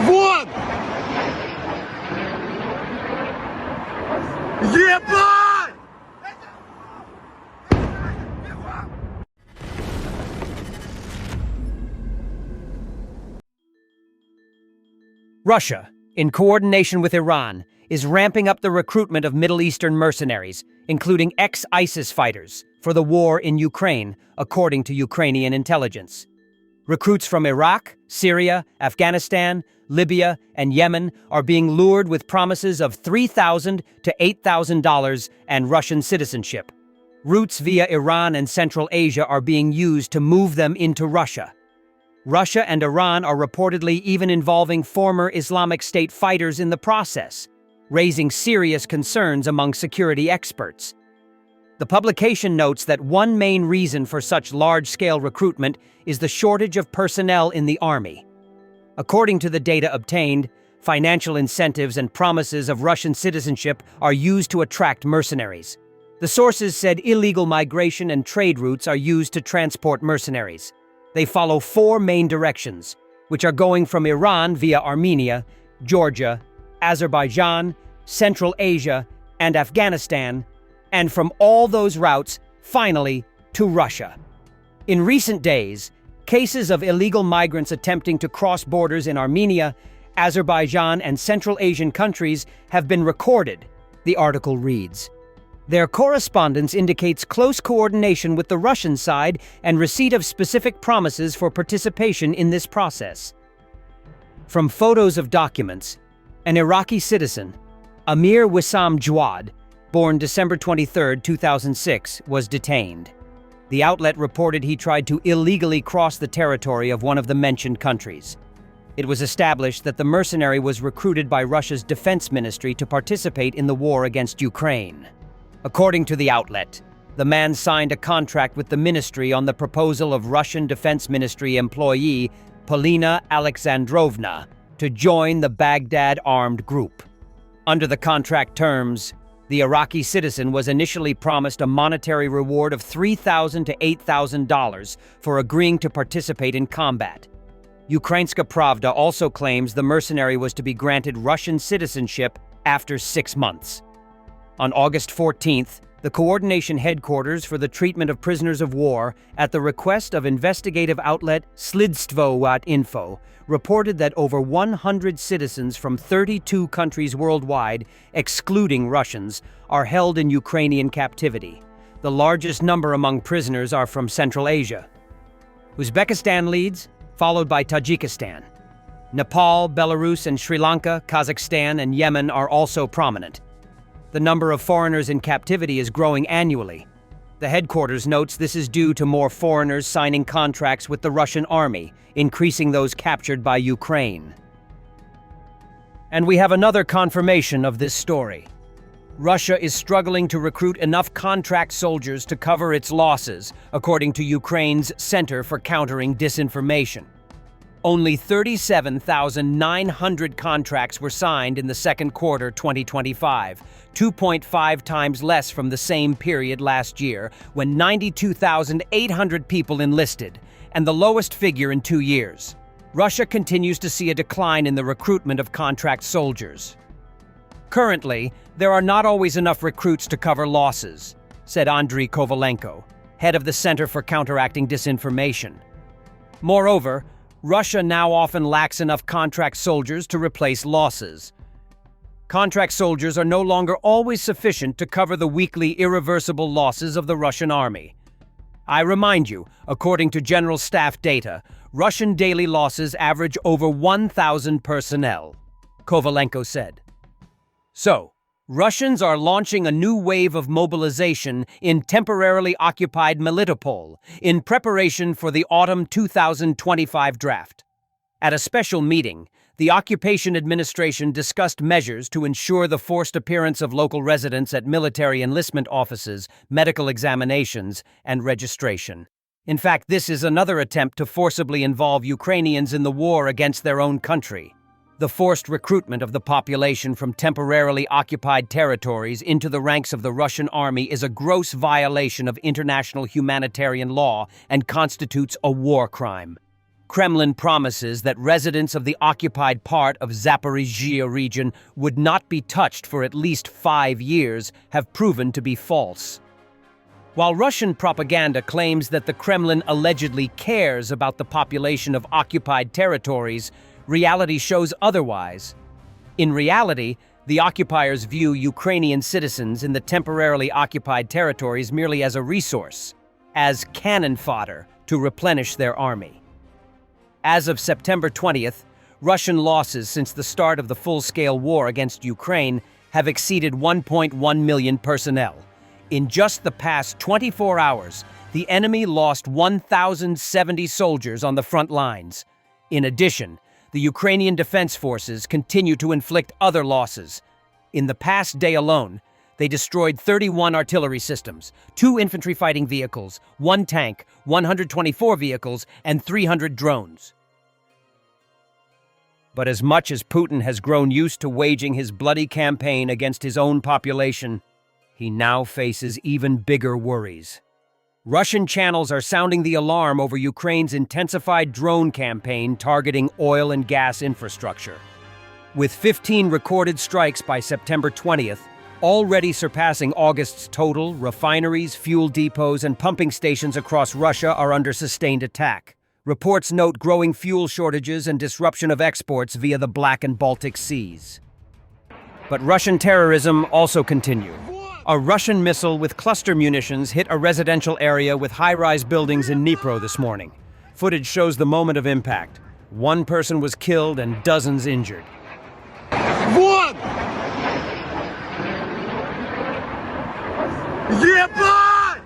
Вон! Ебать! Russia, in coordination with Iran, is ramping up the recruitment of Middle Eastern mercenaries, including ex-ISIS fighters, for the war in Ukraine, according to Ukrainian intelligence. Recruits from Iraq, Syria, Afghanistan, Libya, and Yemen are being lured with promises of $3,000 to $8,000 and Russian citizenship. Routes via Iran and Central Asia are being used to move them into Russia. Russia and Iran are reportedly even involving former Islamic State fighters in the process, raising serious concerns among security experts. The publication notes that one main reason for such large-scale recruitment is the shortage of personnel in the army. According to the data obtained, financial incentives and promises of Russian citizenship are used to attract mercenaries. The sources said illegal migration and trade routes are used to transport mercenaries. They follow four main directions, which are going from Iran via Armenia, Georgia, Azerbaijan, Central Asia, and Afghanistan, and from all those routes, finally, to Russia. In recent days, cases of illegal migrants attempting to cross borders in Armenia, Azerbaijan, and Central Asian countries have been recorded, the article reads. Their correspondence indicates close coordination with the Russian side and receipt of specific promises for participation in this process. From photos of documents, an Iraqi citizen, Amir Wissam Jawad, born December 23, 2006, was detained. The outlet reported he tried to illegally cross the territory of one of the mentioned countries. It was established that the mercenary was recruited by Russia's defense ministry to participate in the war against Ukraine. According to the outlet, the man signed a contract with the ministry on the proposal of Russian Defense Ministry employee Polina Alexandrovna to join the Baghdad armed group. Under the contract terms, the Iraqi citizen was initially promised a monetary reward of $3,000 to $8,000 for agreeing to participate in combat. Ukrainska Pravda also claims the mercenary was to be granted Russian citizenship after 6 months. On August 14th, the Coordination Headquarters for the Treatment of Prisoners of War, at the request of investigative outlet Slidstvo.info, reported that over 100 citizens from 32 countries worldwide, excluding Russians, are held in Ukrainian captivity. The largest number among prisoners are from Central Asia. Uzbekistan leads, followed by Tajikistan. Nepal, Belarus, and Sri Lanka, Kazakhstan, and Yemen are also prominent. The number of foreigners in captivity is growing annually. The headquarters notes this is due to more foreigners signing contracts with the Russian army, increasing those captured by Ukraine. And we have another confirmation of this story. Russia is struggling to recruit enough contract soldiers to cover its losses, according to Ukraine's Center for Countering Disinformation. Only 37,900 contracts were signed in the second quarter 2025, 2.5 times less from the same period last year, when 92,800 people enlisted, and the lowest figure in 2 years. Russia continues to see a decline in the recruitment of contract soldiers. Currently, there are not always enough recruits to cover losses, said Andriy Kovalenko, head of the Center for Counteracting Disinformation. Moreover, Russia now often lacks enough contract soldiers to replace losses. Contract soldiers are no longer always sufficient to cover the weekly irreversible losses of the Russian army. I remind you, according to General Staff data, Russian daily losses average over 1,000 personnel, Kovalenko said. So, Russians are launching a new wave of mobilization in temporarily occupied Melitopol in preparation for the autumn 2025 draft. At a special meeting, the occupation administration discussed measures to ensure the forced appearance of local residents at military enlistment offices, medical examinations, and registration. In fact, this is another attempt to forcibly involve Ukrainians in the war against their own country. The forced recruitment of the population from temporarily occupied territories into the ranks of the Russian army is a gross violation of international humanitarian law and constitutes a war crime. Kremlin promises that residents of the occupied part of Zaporizhzhia region would not be touched for at least 5 years have proven to be false. While Russian propaganda claims that the Kremlin allegedly cares about the population of occupied territories, reality shows otherwise. In reality, the occupiers view Ukrainian citizens in the temporarily occupied territories merely as a resource, as cannon fodder to replenish their army. As of September 20th, Russian losses since the start of the full-scale war against Ukraine have exceeded 1.1 million personnel. In just the past 24 hours, the enemy lost 1,070 soldiers on the front lines. In addition, the Ukrainian Defense Forces continue to inflict other losses. In the past day alone, they destroyed 31 artillery systems, 2 infantry fighting vehicles, 1 tank, 124 vehicles, and 300 drones. But as much as Putin has grown used to waging his bloody campaign against his own population, he now faces even bigger worries. Russian channels are sounding the alarm over Ukraine's intensified drone campaign targeting oil and gas infrastructure. With 15 recorded strikes by September 20th, already surpassing August's total, refineries, fuel depots, and pumping stations across Russia are under sustained attack. Reports note growing fuel shortages and disruption of exports via the Black and Baltic Seas. But Russian terrorism also continues. A Russian missile with cluster munitions hit a residential area with high-rise buildings in Dnipro this morning. Footage shows the moment of impact. 1 person was killed and dozens injured. Вон! Ебать!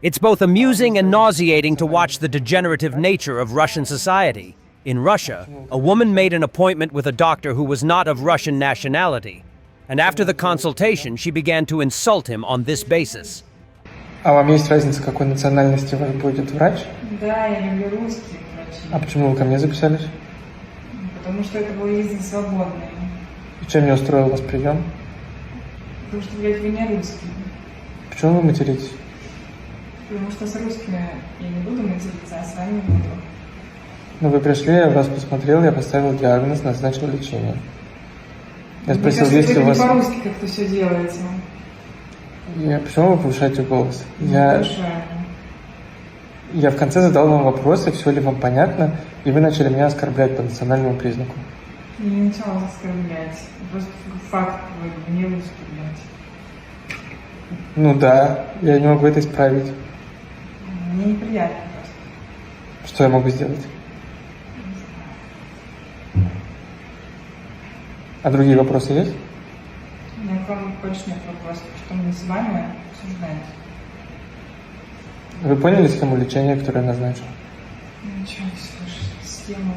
It's both amusing and nauseating to watch the degenerative nature of Russian society. In Russia, a woman made an appointment with a doctor who was not of Russian nationality, and after the consultation, she began to insult him on this basis. А вам есть разница, какой национальности у вас будет врач? Да, я люблю русских врачей. А почему вы ко мне записались? Потому что это был язык свободный. И чем не устроил вас прием? Потому что, блядь, вы не русские. Почему вы материтесь? Потому что с русскими я не буду материться, а с вами буду. Ну вы пришли, я вас посмотрел, я поставил диагноз, назначил лечение. Я спросил, Мне кажется, есть ли у вас... не по-русски как-то все делаете. Почему вы повышаете голос? Не Я в конце задал вам вопросы, все ли вам понятно, и вы начали меня оскорблять по национальному признаку. Я не начала вас оскорблять. Просто факт, вы не русский, блядь. Ну да, я не могу это исправить. Мне неприятно просто. Что я могу сделать? А другие вопросы есть? У меня к вам больше нет вопросов, что мы с вами обсуждаем. Вы поняли схему лечения, которую я назначил? Ничего не слышу. Схема.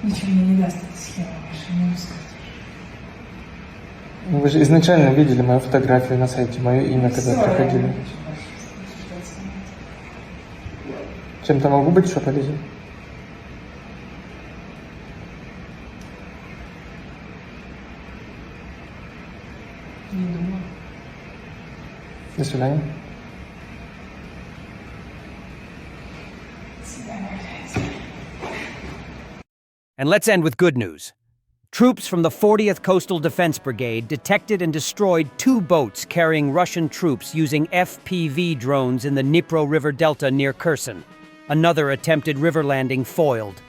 Ничего мне не даст эта схема ваша, не русская. Вы же изначально видели мою фотографию на сайте, мое имя, когда Всё, проходили. я не хочу больше обсуждать с вами. Чем-то могу быть еще полезен? Не думаю. До свидания. До свидания, блядь. And let's end with good news. Troops from the 40th Coastal Defense Brigade detected and destroyed 2 boats carrying Russian troops using FPV drones in the Dnipro River Delta near Kherson. Another attempted river landing foiled.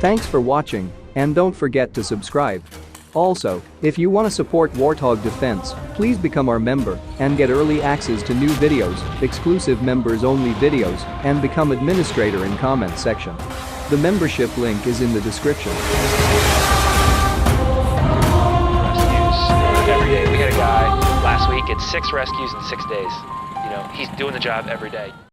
Thanks for watching, and don't forget to subscribe. Also, if you want to support Warthog Defense, please become our member and get early access to new videos, exclusive members-only videos, and become administrator in comment section. The membership link is in the description. Rescues every day. We had a guy last week at 6 rescues in 6 days. You know, he's doing the job every day.